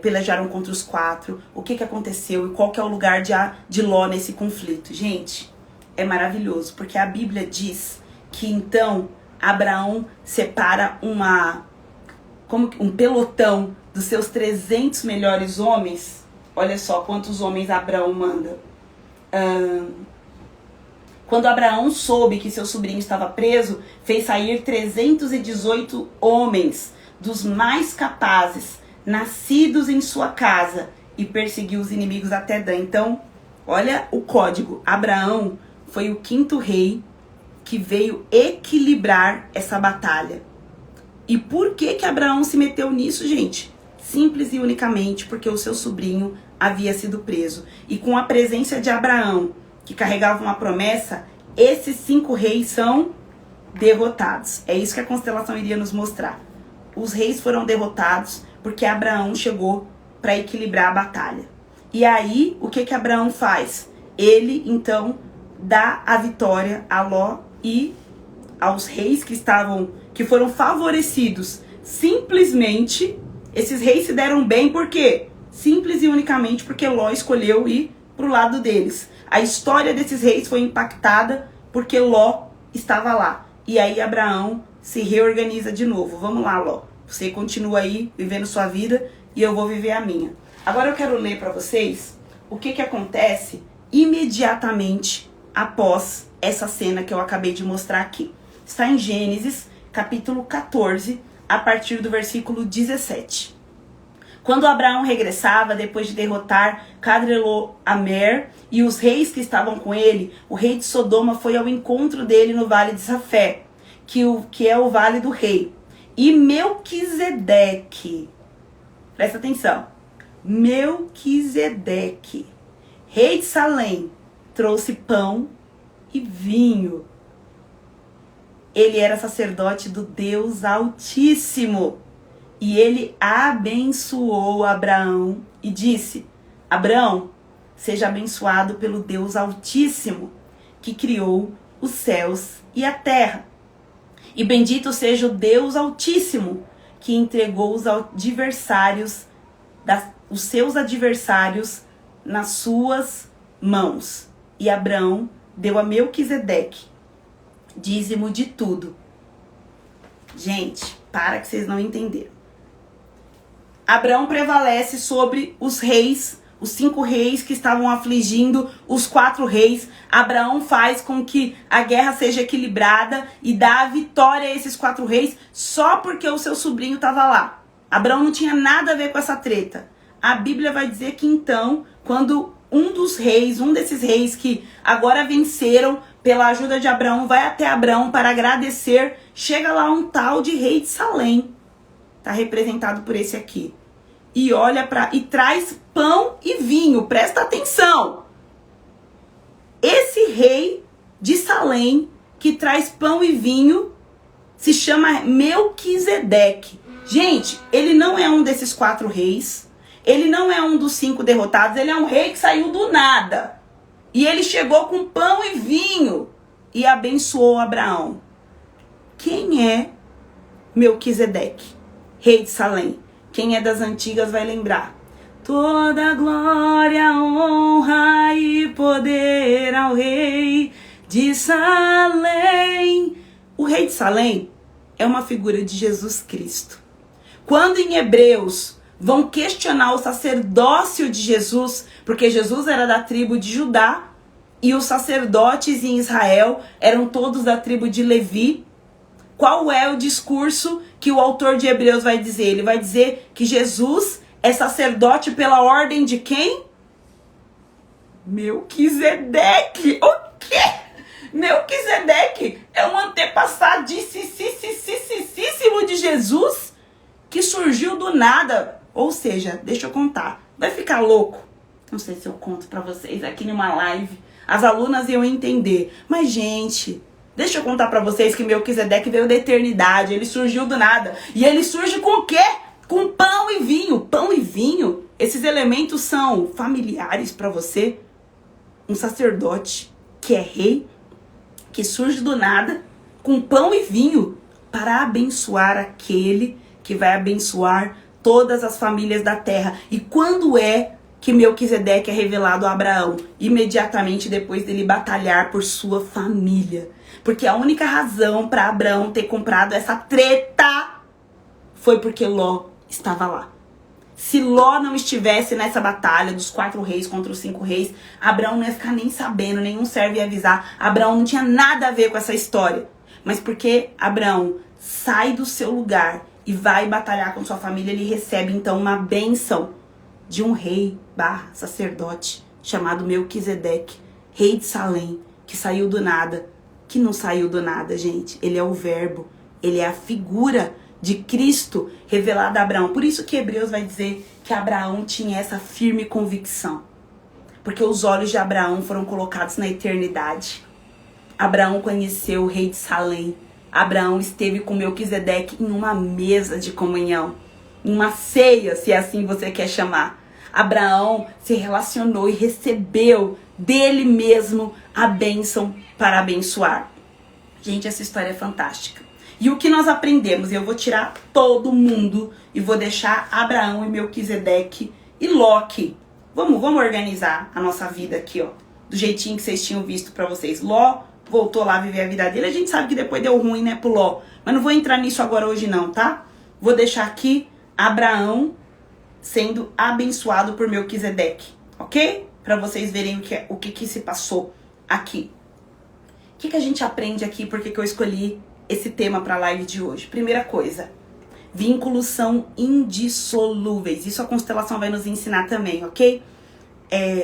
pelejaram contra os 4, o que aconteceu e qual que é o lugar de Ló nesse conflito. Gente, é maravilhoso, porque a Bíblia diz que então Abraão separa um pelotão dos seus 300 melhores homens. Olha só quantos homens Abraão manda. Quando Abraão soube que seu sobrinho estava preso, fez sair 318 homens dos mais capazes, nascidos em sua casa, e perseguiu os inimigos até Dan. Então, olha o código. Abraão foi o 5º rei que veio equilibrar essa batalha. E por que Abraão se meteu nisso, gente? Simples e unicamente porque o seu sobrinho havia sido preso. E com a presença de Abraão, que carregava uma promessa, esses 5 reis são derrotados. É isso que a constelação iria nos mostrar. Os reis foram derrotados porque Abraão chegou para equilibrar a batalha. E aí, o que Abraão faz? Ele, então, dá a vitória a Ló e aos reis que foram favorecidos. Simplesmente, esses reis se deram bem por quê? Simples e unicamente porque Ló escolheu ir para o lado deles. A história desses reis foi impactada porque Ló estava lá. E aí Abraão se reorganiza de novo. Vamos lá, Ló. Você continua aí vivendo sua vida e eu vou viver a minha. Agora eu quero ler para vocês o que acontece imediatamente após essa cena que eu acabei de mostrar aqui. Está em Gênesis, capítulo 14, a partir do versículo 17. Quando Abraão regressava, depois de derrotar Cadorlaomer e os reis que estavam com ele, o rei de Sodoma foi ao encontro dele no vale de Safé, que é o vale do rei. E Melquisedeque, presta atenção, Melquisedeque, rei de Salém, trouxe pão e vinho. Ele era sacerdote do Deus Altíssimo. E ele abençoou Abraão e disse: Abraão, seja abençoado pelo Deus Altíssimo, que criou os céus e a terra. E bendito seja o Deus Altíssimo, que entregou os seus adversários nas suas mãos. E Abraão deu a Melquisedeque dízimo de tudo. Gente, para que vocês não entenderam. Abraão prevalece sobre os reis, os 5 reis que estavam afligindo os 4 reis. Abraão faz com que a guerra seja equilibrada e dá a vitória a esses 4 reis só porque o seu sobrinho estava lá. Abraão não tinha nada a ver com essa treta. A Bíblia vai dizer que então, quando um desses reis que agora venceram pela ajuda de Abraão, vai até Abraão para agradecer, chega lá um tal de rei de Salém. Está representado por esse aqui. E olha e traz pão e vinho. Presta atenção. Esse rei de Salém que traz pão e vinho se chama Melquisedeque. Gente, ele não é um desses 4 reis. Ele não é um dos 5 derrotados. Ele é um rei que saiu do nada. E ele chegou com pão e vinho e abençoou Abraão. Quem é Melquisedeque, rei de Salém? Quem é das antigas vai lembrar. Toda glória, honra e poder ao rei de Salém. O rei de Salém é uma figura de Jesus Cristo. Quando em Hebreus vão questionar o sacerdócio de Jesus, porque Jesus era da tribo de Judá e os sacerdotes em Israel eram todos da tribo de Levi. Qual é o discurso que o autor de Hebreus vai dizer? Ele vai dizer que Jesus é sacerdote pela ordem de quem? Melquisedeque. O quê? Melquisedeque é um antepassadíssimo de Jesus que surgiu do nada. Ou seja, deixa eu contar. Vai ficar louco? Não sei se eu conto pra vocês aqui numa live. As alunas iam entender. Mas, gente, deixa eu contar pra vocês que Melquisedeque veio da eternidade. Ele surgiu do nada. E ele surge com o quê? Com pão e vinho. Pão e vinho, esses elementos são familiares pra você? Um sacerdote que é rei, que surge do nada, com pão e vinho, para abençoar aquele que vai abençoar todas as famílias da terra. E quando é que Melquisedeque é revelado a Abraão? Imediatamente depois dele batalhar por sua família. Porque a única razão para Abraão ter comprado essa treta foi porque Ló estava lá. Se Ló não estivesse nessa batalha dos 4 reis contra os 5 reis, Abraão não ia ficar nem sabendo, nenhum servo ia avisar. Abraão não tinha nada a ver com essa história. Mas porque Abraão sai do seu lugar e vai batalhar com sua família, ele recebe então uma bênção de um rei / sacerdote chamado Melquisedeque, rei de Salém, que saiu do nada. Que não saiu do nada, gente. Ele é o verbo, ele é a figura de Cristo revelada a Abraão. Por isso que Hebreus vai dizer que Abraão tinha essa firme convicção. Porque os olhos de Abraão foram colocados na eternidade. Abraão conheceu o rei de Salém. Abraão esteve com Melquisedeque em uma mesa de comunhão. Em uma ceia, se é assim você quer chamar. Abraão se relacionou e recebeu dele mesmo a bênção para abençoar. Gente, essa história é fantástica. E o que nós aprendemos? Eu vou tirar todo mundo e vou deixar Abraão e Melquisedeque e Ló aqui. Vamos organizar a nossa vida aqui, ó. Do jeitinho que vocês tinham visto pra vocês. Ló voltou lá a viver a vida dele. A gente sabe que depois deu ruim, né, pro Ló. Mas não vou entrar nisso agora hoje não, tá? Vou deixar aqui Abraão sendo abençoado por Melquisedeque, ok? Pra vocês verem o que se passou aqui. O que a gente aprende aqui? Por que eu escolhi esse tema para a live de hoje? Primeira coisa, vínculos são indissolúveis. Isso a constelação vai nos ensinar também, ok?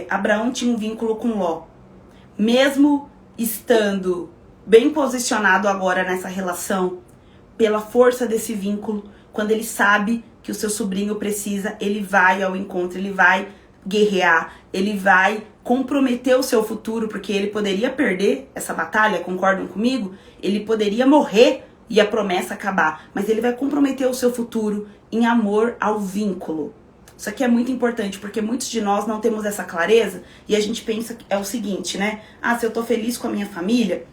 Abraão tinha um vínculo com Ló. Mesmo estando bem posicionado agora nessa relação, pela força desse vínculo, quando ele sabe que o seu sobrinho precisa, ele vai ao encontro, ele vai guerrear, ele vai comprometer o seu futuro, porque ele poderia perder essa batalha, concordam comigo? Ele poderia morrer e a promessa acabar, mas ele vai comprometer o seu futuro em amor ao vínculo. Isso aqui é muito importante, porque muitos de nós não temos essa clareza e a gente pensa que é o seguinte, né? Ah, se eu tô feliz com a minha família,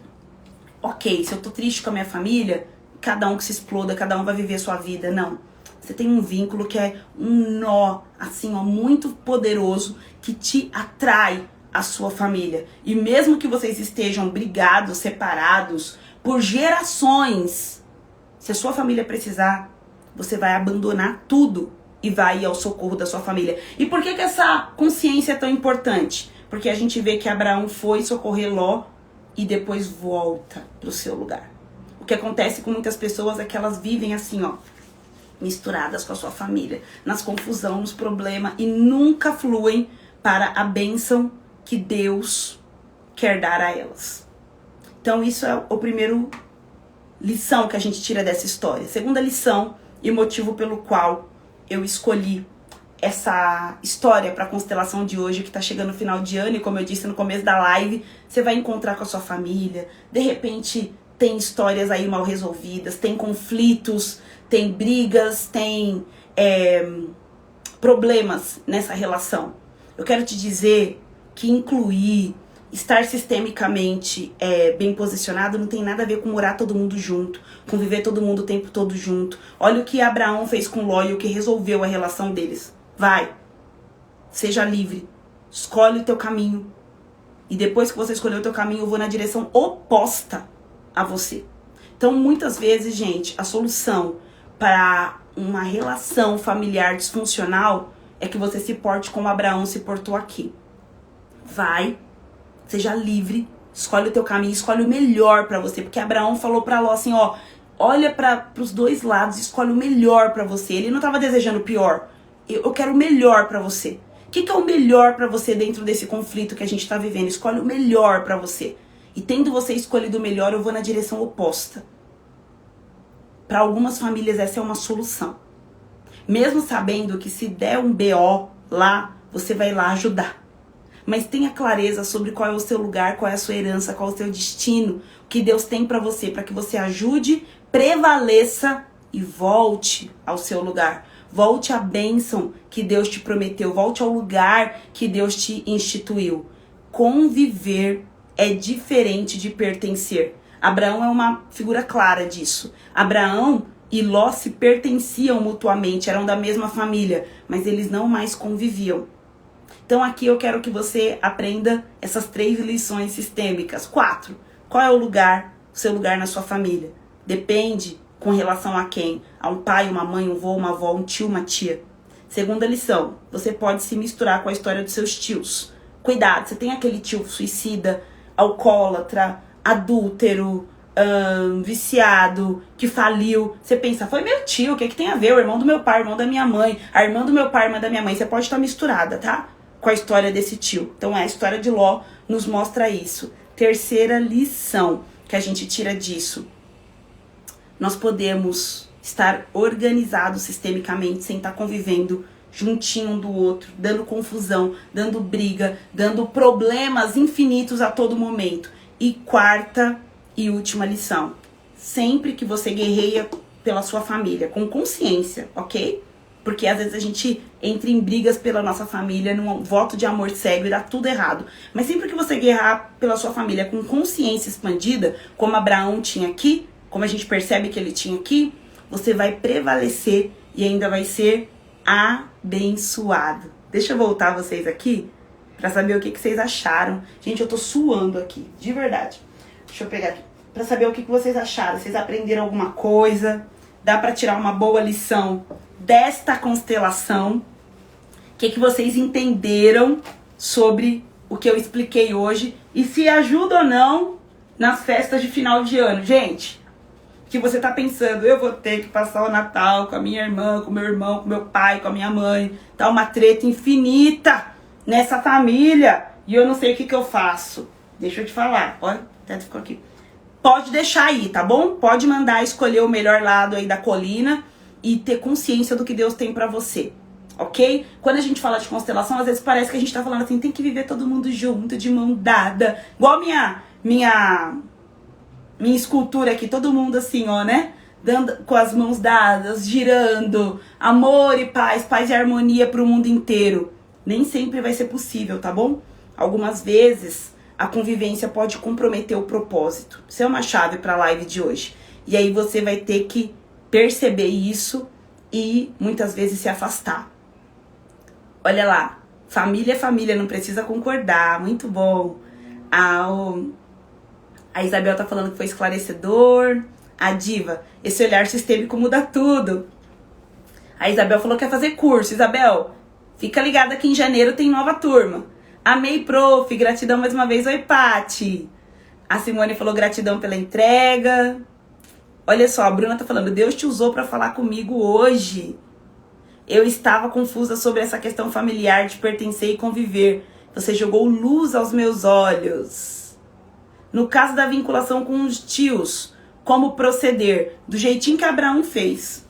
ok. Se eu tô triste com a minha família, cada um que se exploda, cada um vai viver a sua vida. Não. Você tem um vínculo que é um nó, assim, ó, muito poderoso, que te atrai à sua família. E mesmo que vocês estejam brigados, separados, por gerações, se a sua família precisar, você vai abandonar tudo e vai ir ao socorro da sua família. E por que essa consciência é tão importante? Porque a gente vê que Abraão foi socorrer Ló e depois volta pro seu lugar. O que acontece com muitas pessoas é que elas vivem assim, ó, misturadas com a sua família, nas confusão, nos problemas, e nunca fluem para a bênção que Deus quer dar a elas. Então isso é o primeiro lição que a gente tira dessa história. Segunda lição e motivo pelo qual eu escolhi essa história para a constelação de hoje, que está chegando no final de ano, e como eu disse no começo da live, você vai encontrar com a sua família, de repente tem histórias aí mal resolvidas, tem conflitos, tem brigas, tem problemas nessa relação. Eu quero te dizer que incluir, estar sistemicamente bem posicionado não tem nada a ver com morar todo mundo junto, com viver todo mundo o tempo todo junto. Olha o que Abraão fez com Ló e o que resolveu a relação deles. Vai, seja livre, escolhe o teu caminho. E depois que você escolher o teu caminho, eu vou na direção oposta a você. Então, muitas vezes, gente, a solução para uma relação familiar disfuncional é que você se porte como Abraão se portou aqui. Vai, seja livre, escolhe o teu caminho, escolhe o melhor para você. Porque Abraão falou para Ló assim, ó, olha para os dois lados, escolhe o melhor para você. Ele não estava desejando o pior. Eu quero o melhor para você. O que é o melhor para você dentro desse conflito que a gente está vivendo? Escolhe o melhor para você. E tendo você escolhido o melhor, eu vou na direção oposta. Para algumas famílias essa é uma solução. Mesmo sabendo que se der um BO lá, você vai lá ajudar. Mas tenha clareza sobre qual é o seu lugar, qual é a sua herança, qual é o seu destino, o que Deus tem para você que você ajude, prevaleça e volte ao seu lugar. Volte à bênção que Deus te prometeu, volte ao lugar que Deus te instituiu. Conviver é diferente de pertencer. Abraão é uma figura clara disso. Abraão e Ló se pertenciam mutuamente, eram da mesma família, mas eles não mais conviviam. Então aqui eu quero que você aprenda essas 3 lições sistêmicas. 4. Qual é o lugar, o seu lugar na sua família? Depende com relação a quem? A um pai, uma mãe, um vô, uma avó, um tio, uma tia. Segunda lição, você pode se misturar com a história dos seus tios. Cuidado, você tem aquele tio suicida, alcoólatra, adúltero, viciado, que faliu. Você pensa, foi meu tio, o que tem a ver? O irmão do meu pai, o irmão da minha mãe, a irmã do meu pai, a irmã da minha mãe. Você pode estar misturada, tá? Com a história desse tio. Então a história de Ló nos mostra isso. Terceira lição que a gente tira disso. Nós podemos estar organizados sistemicamente sem estar convivendo juntinho um do outro, dando confusão, dando briga, dando problemas infinitos a todo momento. E quarta e última lição: sempre que você guerreia pela sua família, com consciência, ok? Porque às vezes a gente entra em brigas pela nossa família, num voto de amor cego e dá tudo errado. Mas sempre que você guerrear pela sua família com consciência expandida, como Abraão tinha aqui, como a gente percebe que ele tinha aqui, você vai prevalecer e ainda vai ser abençoado. Deixa eu voltar vocês aqui pra saber o que vocês acharam. Gente, eu tô suando aqui, de verdade. Deixa eu pegar aqui. Pra saber o que vocês acharam. Vocês aprenderam alguma coisa? Dá pra tirar uma boa lição desta constelação? O que vocês entenderam sobre o que eu expliquei hoje? E se ajuda ou não nas festas de final de ano. Gente, que você tá pensando, eu vou ter que passar o Natal com a minha irmã, com o meu irmão, com o meu pai, com a minha mãe. Tá uma treta infinita nessa família e eu não sei o que eu faço. Deixa eu te falar. Olha, o teto ficou aqui. Pode deixar aí, tá bom? Pode mandar escolher o melhor lado aí da colina e ter consciência do que Deus tem pra você, ok? Quando a gente fala de constelação, às vezes parece que a gente tá falando assim, tem que viver todo mundo junto, de mão dada. Igual minha escultura aqui, todo mundo assim, ó, né? Dando com as mãos dadas, girando, amor e paz e harmonia pro mundo inteiro. Nem sempre vai ser possível, tá bom? Algumas vezes a convivência pode comprometer o propósito. Isso é uma chave para a live de hoje. E aí você vai ter que perceber isso e muitas vezes se afastar. Olha lá, família é família, não precisa concordar. Muito bom. A Isabel tá falando que foi esclarecedor. A Diva, esse olhar sistêmico muda tudo. A Isabel falou que quer fazer curso. Isabel, fica ligada que em janeiro tem nova turma. Amei, prof. Gratidão mais uma vez. Oi, Pati. A Simone falou gratidão pela entrega. Olha só, a Bruna tá falando, Deus te usou pra falar comigo hoje. Eu estava confusa sobre essa questão familiar de pertencer e conviver. Você jogou luz aos meus olhos. No caso da vinculação com os tios, como proceder? Do jeitinho que Abraão fez.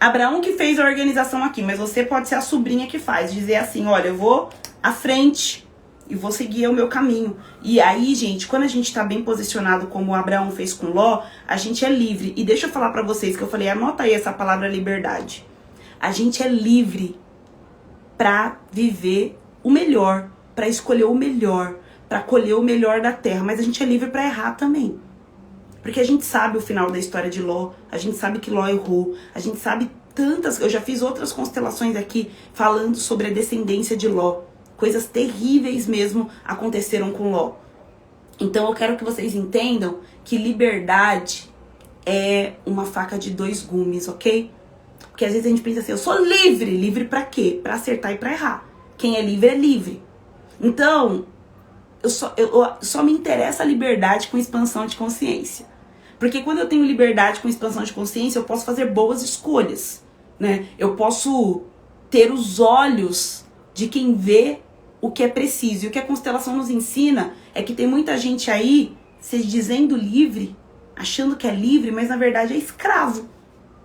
Abraão que fez a organização aqui, mas você pode ser a sobrinha que faz. Dizer assim, olha, eu vou à frente e vou seguir o meu caminho. E aí, gente, quando a gente tá bem posicionado como Abraão fez com Ló, a gente é livre. E deixa eu falar pra vocês que eu falei, anota aí essa palavra liberdade. A gente é livre pra viver o melhor, pra escolher o melhor, pra colher o melhor da terra. Mas a gente é livre pra errar também. Porque a gente sabe o final da história de Ló, a gente sabe que Ló errou, a gente sabe tantas... Eu já fiz outras constelações aqui falando sobre a descendência de Ló. Coisas terríveis mesmo aconteceram com Ló. Então eu quero que vocês entendam que liberdade é uma faca de dois gumes, ok? Porque às vezes a gente pensa assim, eu sou livre. Livre pra quê? Pra acertar e pra errar. Quem é livre é livre. Então, eu só me interessa a liberdade com expansão de consciência. Porque quando eu tenho liberdade com expansão de consciência, eu posso fazer boas escolhas, né? Eu posso ter os olhos de quem vê o que é preciso. E o que a constelação nos ensina é que tem muita gente aí se dizendo livre, achando que é livre, mas na verdade é escravo.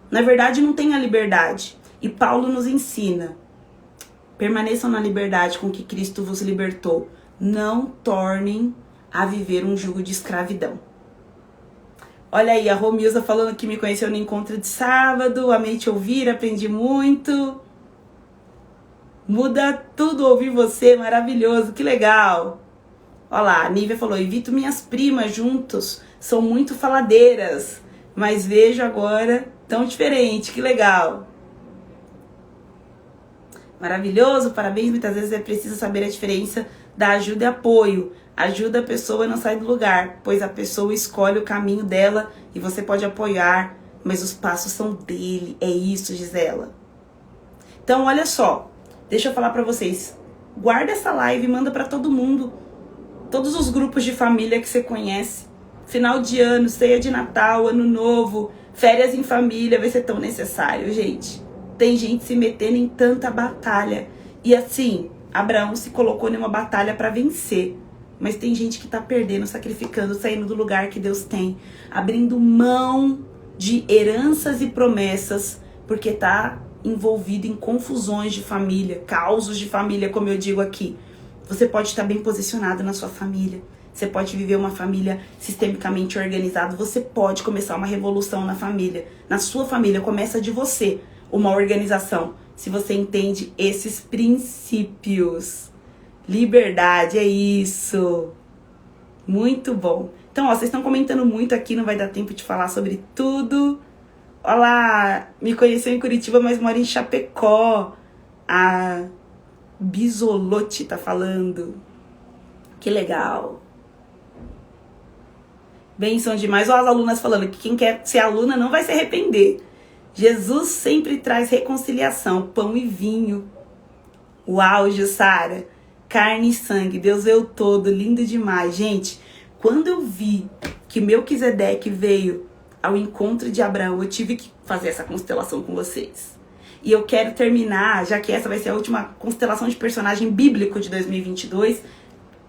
Na verdade não tem a liberdade. E Paulo nos ensina, permaneçam na liberdade com que Cristo vos libertou. Não tornem a viver um jugo de escravidão. Olha aí, a Romilza falando que me conheceu no encontro de sábado. Amei te ouvir, aprendi muito. Muda tudo ouvir você, maravilhoso, que legal. Olha lá, a Nívia falou, evito minhas primas juntos, são muito faladeiras, mas vejo agora tão diferente, que legal. Maravilhoso, parabéns, muitas vezes é preciso saber a diferença da ajuda e apoio. Ajuda a pessoa a não sair do lugar, pois a pessoa escolhe o caminho dela e você pode apoiar, mas os passos são dele, é isso, Gisela. Então, olha só. Deixa eu falar pra vocês, guarda essa live e manda pra todo mundo, todos os grupos de família que você conhece. Final de ano, ceia de Natal, ano novo, férias em família, vai ser tão necessário, gente. Tem gente se metendo em tanta batalha. E assim, Abraão se colocou numa batalha pra vencer. Mas tem gente que tá perdendo, sacrificando, saindo do lugar que Deus tem, abrindo mão de heranças e promessas, porque tá envolvido em confusões de família, causos de família, como eu digo aqui. Você pode estar bem posicionado na sua família. Você pode viver uma família sistemicamente organizada. Você pode começar uma revolução na família. Na sua família, começa de você uma organização. Se você entende esses princípios. Liberdade, é isso. Muito bom. Então, ó, vocês estão comentando muito aqui, não vai dar tempo de falar sobre tudo. Olá, me conheceu em Curitiba, mas mora em Chapecó. A Bisolote tá falando. Que legal. Benção demais. Olha as alunas falando que quem quer ser aluna não vai se arrepender. Jesus sempre traz reconciliação, pão e vinho. Uau, Jussara. Carne e sangue, Deus vê o todo, lindo demais. Gente, quando eu vi que Melquisedeque veio ao encontro de Abraão, eu tive que fazer essa constelação com vocês. E eu quero terminar, já que essa vai ser a última constelação de personagem bíblico de 2022,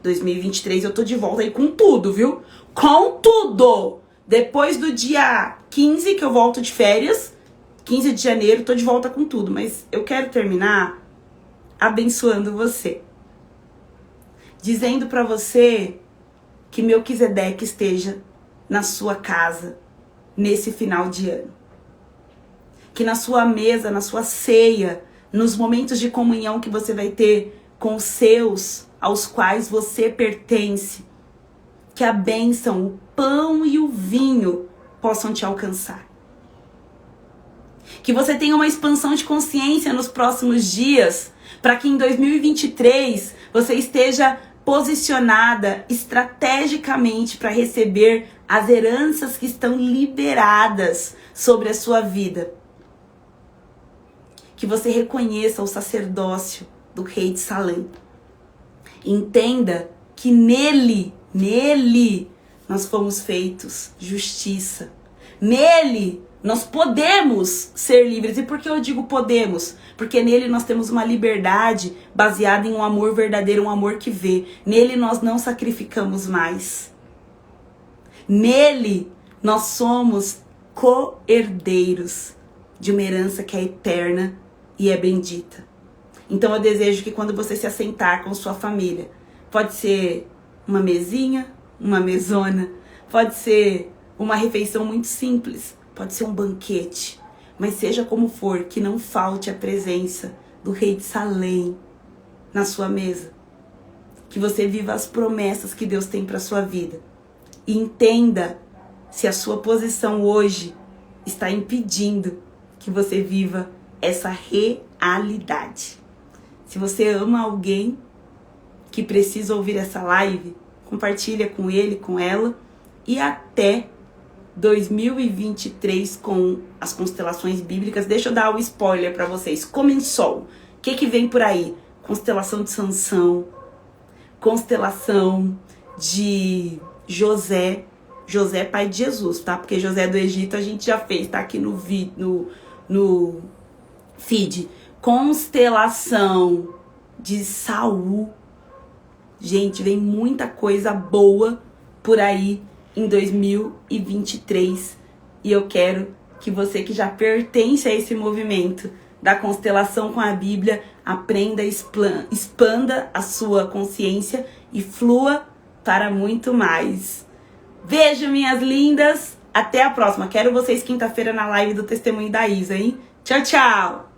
2023 eu tô de volta aí com tudo, viu? Com tudo! Depois do dia 15, que eu volto de férias, 15 de janeiro, tô de volta com tudo. Mas eu quero terminar abençoando você. Dizendo pra você que Melquisedeque esteja na sua casa nesse final de ano. Que na sua mesa, na sua ceia, nos momentos de comunhão que você vai ter com os seus, aos quais você pertence, que a bênção, o pão e o vinho possam te alcançar. Que você tenha uma expansão de consciência nos próximos dias, para que em 2023 você esteja posicionada estrategicamente para receber as heranças que estão liberadas sobre a sua vida. Que você reconheça o sacerdócio do rei de Salém. Entenda que nele nós fomos feitos justiça. Nele nós podemos ser livres. E por que eu digo podemos? Porque nele nós temos uma liberdade baseada em um amor verdadeiro, um amor que vê. Nele nós não sacrificamos mais. Nele nós somos co-herdeiros de uma herança que é eterna e é bendita. Então eu desejo que quando você se assentar com sua família, pode ser uma mesinha, uma mesona, pode ser uma refeição muito simples, pode ser um banquete, mas seja como for, que não falte a presença do rei de Salém na sua mesa. Que você viva as promessas que Deus tem para sua vida. E entenda se a sua posição hoje está impedindo que você viva essa realidade. Se você ama alguém que precisa ouvir essa live, compartilha com ele, com ela. E até 2023 com as constelações bíblicas. Deixa eu dar o spoiler para vocês. Começou. O que vem por aí? Constelação de Sansão, constelação de José. José, pai de Jesus, tá? Porque José do Egito a gente já fez, tá aqui no feed. Constelação de Saul. Gente, vem muita coisa boa por aí em 2023. E eu quero que você que já pertence a esse movimento da constelação com a Bíblia, aprenda, expanda a sua consciência e flua para muito mais. Beijo, minhas lindas. Até a próxima. Quero vocês quinta-feira na live do Testemunho da Isa, hein? Tchau, tchau.